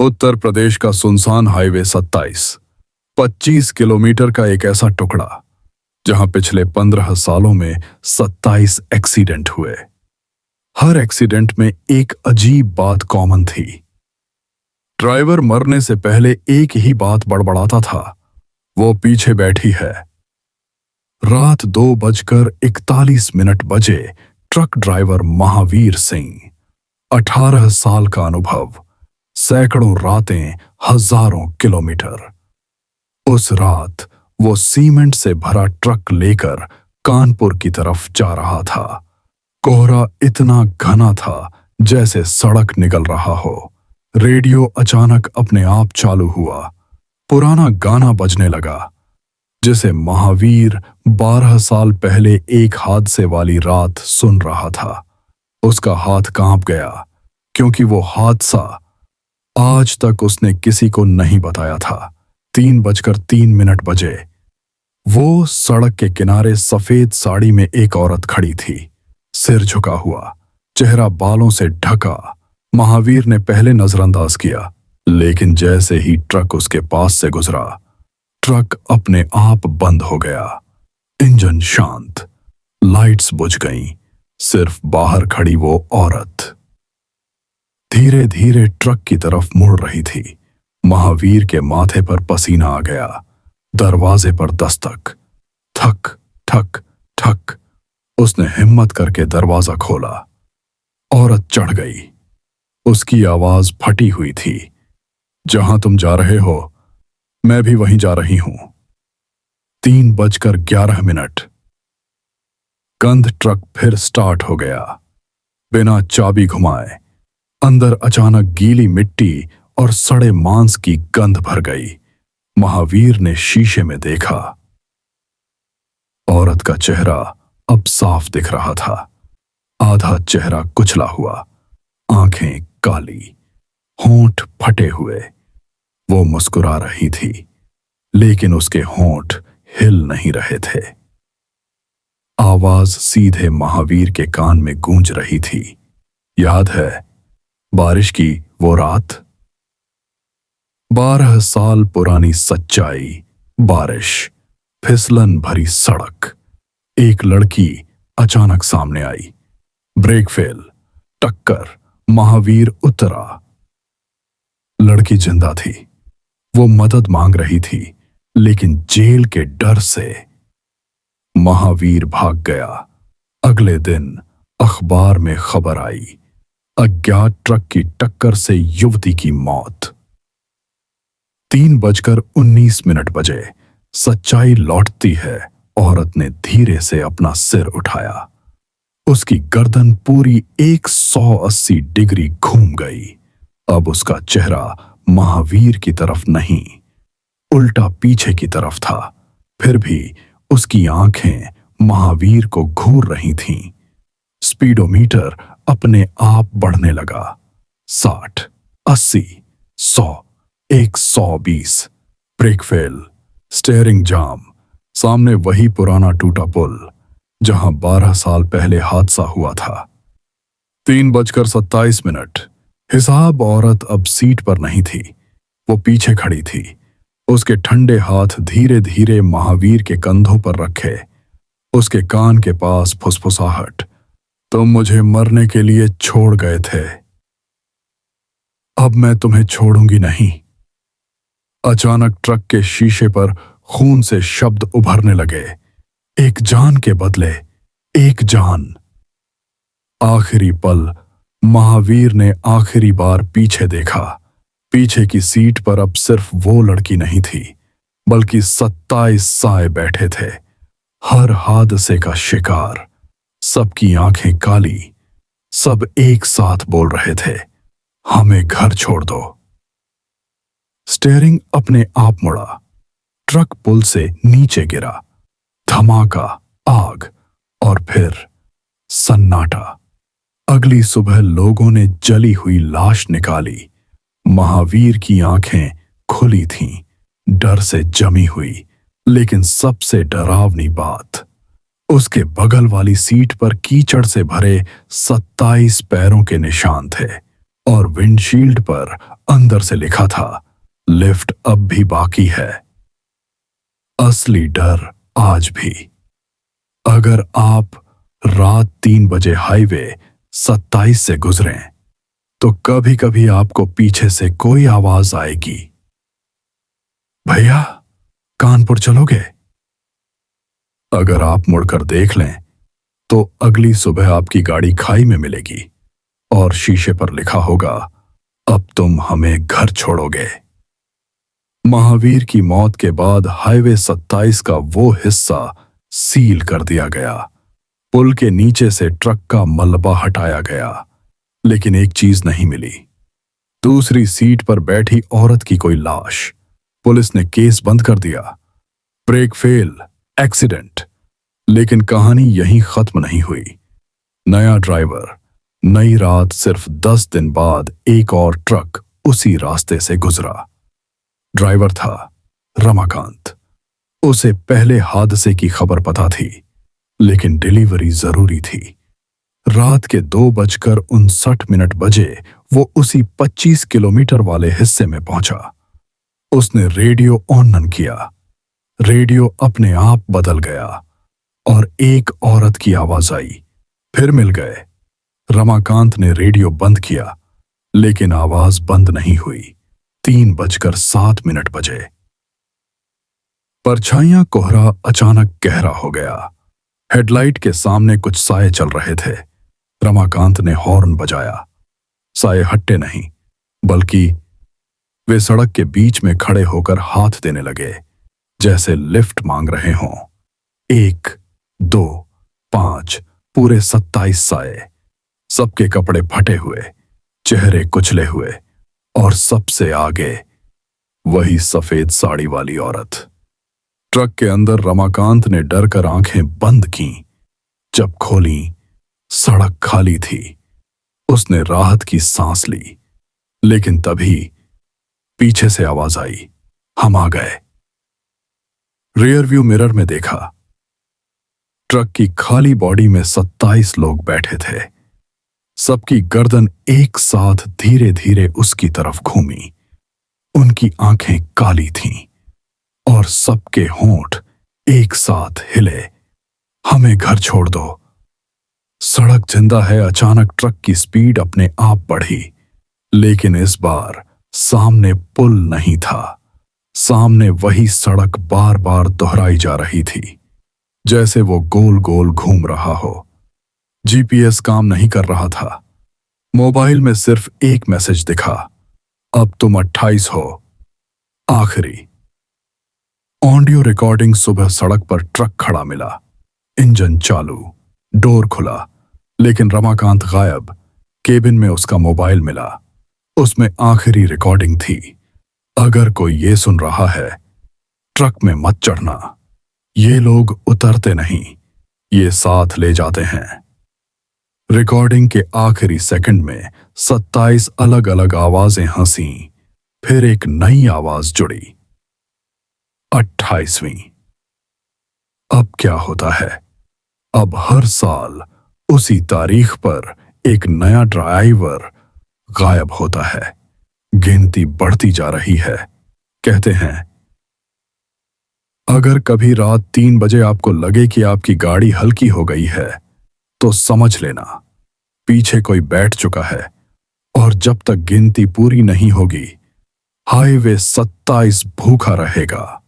उत्तर प्रदेश का सुनसान highway 25 kilometre का एक ऐसा टुकड़ा जहां पिछले 15 सालों में 27 एक्सीडेंट हुए। हर एक्सीडेंट में एक अजीब बात कॉमन थी। ड्राइवर मरने से पहले एक ही बात बड़बड़ाता था, वो पीछे बैठी है। रात 2:41 बजे ट्रक ड्राइवर महावीर सिंह, 18 साल का अनुभव, सैकड़ों रातें, हजारों किलोमीटर। उस रात वो सीमेंट से भरा ट्रक लेकर कानपुर की तरफ जा रहा था। कोहरा इतना घना था जैसे सड़क निगल रहा हो। रेडियो अचानक अपने आप चालू हुआ। पुराना गाना बजने लगा जिसे महावीर 12 साल पहले एक हादसे वाली रात सुन रहा था। उसका हाथ कांप गया क्योंकि वो हादसा आज तक उसने किसी को नहीं बताया था। 3:03 बजे वो सड़क के किनारे सफेद साड़ी में एक औरत खड़ी थी, सिर झुका हुआ, चेहरा बालों से ढका। महावीर ने पहले नजरअंदाज किया, लेकिन जैसे ही ट्रक उसके पास से गुजरा, ट्रक अपने आप बंद हो गया। इंजन शांत, लाइट्स बुझ गईं, सिर्फ बाहर खड़ी वो औरत धीरे धीरे ट्रक की तरफ मुड़ रही थी। महावीर के माथे पर पसीना आ गया। दरवाजे पर दस्तक, ठक ठक ठक। उसने हिम्मत करके दरवाजा खोला। औरत चढ़ गई। उसकी आवाज फटी हुई थी, जहां तुम जा रहे हो मैं भी वहीं जा रही हूं। 3:11 कंध ट्रक फिर स्टार्ट हो गया। बिना चाबी घुमाए अंदर अचानक गीली मिट्टी और सड़े मांस की गंध भर गई। महावीर ने शीशे में देखा। औरत का चेहरा अब साफ दिख रहा था। आधा चेहरा कुचला हुआ, आंखें काली, होंठ फटे हुए। वो मुस्कुरा रही थी, लेकिन उसके होंठ हिल नहीं रहे थे। आवाज सीधे महावीर के कान में गूंज रही थी। याद है बारिश की वो रात? 12 साल पुरानी सच्चाई। बारिश, फिसलन भरी सड़क। एक लड़की अचानक सामने आई। ब्रेक फेल, टक्कर। महावीर उतरा। लड़की जिंदा थी। वो मदद मांग रही थी, लेकिन जेल के डर से महावीर भाग गया। अगले दिन अखबार में खबर आई, अज्ञात ट्रक की टक्कर से युवती की मौत। 3:19 बजे सच्चाई लौटती है। औरत ने धीरे से अपना सिर उठाया। उसकी गर्दन पूरी 180 डिग्री घूम गई। अब उसका चेहरा महावीर की तरफ नहीं, उल्टा पीछे की तरफ था। फिर भी उसकी आंखें महावीर को घूर रही थीं। स्पीडोमीटर अपने आप बढ़ने लगा। 60, 80, 100, 120। ब्रेक फेल, स्टीयरिंग जाम। सामने वही पुराना टूटा पुल जहां 12 साल पहले हादसा हुआ था। 3:27। हिसाब औरत अब सीट पर नहीं थी, वो पीछे खड़ी थी। उसके ठंडे हाथ धीरे धीरे महावीर के कंधों पर रखे। उसके कान के पास फुसफुसाहट, तुम मुझे मरने के लिए छोड़ गए थे, अब मैं तुम्हें छोड़ूंगी नहीं। अचानक ट्रक के शीशे पर खून से शब्द उभरने लगे, एक जान के बदले एक जान। आखिरी पल महावीर ने आखिरी बार पीछे देखा। पीछे की सीट पर अब सिर्फ वो लड़की नहीं थी, बल्कि 27 साए बैठे थे, हर हादसे का शिकार। सबकी आंखें काली, सब एक साथ बोल रहे थे, हमें घर छोड़ दो। स्टीयरिंग अपने आप मुड़ा। ट्रक पुल से नीचे गिरा। धमाका, आग और फिर सन्नाटा। अगली सुबह लोगों ने जली हुई लाश निकाली। महावीर की आंखें खुली थीं, डर से जमी हुई। लेकिन सबसे डरावनी बात, उसके बगल वाली सीट पर कीचड़ से भरे 27 पैरों के निशान थे और विंडशील्ड पर अंदर से लिखा था, लिफ्ट अब भी बाकी है। असली डर आज भी। अगर आप रात 3 बजे हाईवे 27 से गुजरें तो कभी कभी आपको पीछे से कोई आवाज आएगी, भैया कानपुर चलोगे? अगर आप मुड़कर देख लें तो अगली सुबह आपकी गाड़ी खाई में मिलेगी और शीशे पर लिखा होगा, अब तुम हमें घर छोड़ोगे। महावीर की मौत के बाद हाईवे 27 का वो हिस्सा सील कर दिया गया। पुल के नीचे से ट्रक का मलबा हटाया गया, लेकिन एक चीज नहीं मिली, दूसरी सीट पर बैठी औरत की कोई लाश। पुलिस ने केस बंद कर दिया, ब्रेक फेल, एक्सीडेंट। लेकिन कहानी यहीं खत्म नहीं हुई। नया ड्राइवर, नई रात। सिर्फ 10 दिन बाद एक और ट्रक उसी रास्ते से गुजरा। ड्राइवर था रमाकांत। उसे पहले हादसे की खबर पता थी, लेकिन डिलीवरी जरूरी थी। रात के 2:59 बजे वो उसी 25 किलोमीटर वाले हिस्से में पहुंचा। उसने रेडियो ऑन किया। रेडियो अपने आप बदल गया और एक औरत की आवाज आई, फिर मिल गए। रमाकांत ने रेडियो बंद किया, लेकिन आवाज बंद नहीं हुई। 3:07 बजे परछाइयां कोहरा अचानक गहरा हो गया। हेडलाइट के सामने कुछ साए चल रहे थे। रमाकांत ने हॉर्न बजाया। साए हट्टे नहीं, बल्कि वे सड़क के बीच में खड़े होकर हाथ देने लगे, जैसे लिफ्ट मांग रहे हों। 1, 2, 5, पूरे 27 साए। सबके कपड़े फटे हुए, चेहरे कुचले हुए, और सबसे आगे वही सफेद साड़ी वाली औरत। ट्रक के अंदर रमाकांत ने डर कर आंखें बंद कीं। जब खोली, सड़क खाली थी। उसने राहत की सांस ली, लेकिन तभी पीछे से आवाज आई, हम आ गए। रियर व्यू मिरर में देखा, ट्रक की खाली बॉडी में 27 लोग बैठे थे। सबकी गर्दन एक साथ धीरे धीरे उसकी तरफ घूमी। उनकी आंखें काली थीं और सबके होंठ एक साथ हिले, हमें घर छोड़ दो। सड़क जिंदा है। अचानक ट्रक की स्पीड अपने आप बढ़ी, लेकिन इस बार सामने पुल नहीं था। सामने वही सड़क बार बार दोहराई जा रही थी, जैसे वो गोल गोल घूम रहा हो। जीपीएस काम नहीं कर रहा था। मोबाइल में सिर्फ एक मैसेज दिखा, अब तुम 28 हो। आखिरी ऑडियो रिकॉर्डिंग। सुबह सड़क पर ट्रक खड़ा मिला, इंजन चालू, डोर खुला, लेकिन रमाकांत गायब। केबिन में उसका मोबाइल मिला। उसमें आखिरी रिकॉर्डिंग थी, अगर कोई ये सुन रहा है, ट्रक में मत चढ़ना। ये लोग उतरते नहीं, ये साथ ले जाते हैं। रिकॉर्डिंग के आखिरी सेकंड में 27 अलग अलग आवाजें हंसीं, फिर एक नई आवाज जुड़ी, 28वीं। अब क्या होता है? अब हर साल उसी तारीख पर एक नया ड्राइवर गायब होता है। गिनती बढ़ती जा रही है। कहते हैं, अगर कभी रात 3 बजे आपको लगे कि आपकी गाड़ी हल्की हो गई है, तो समझ लेना पीछे कोई बैठ चुका है, और जब तक गिनती पूरी नहीं होगी, हाईवे 27 भूखा रहेगा।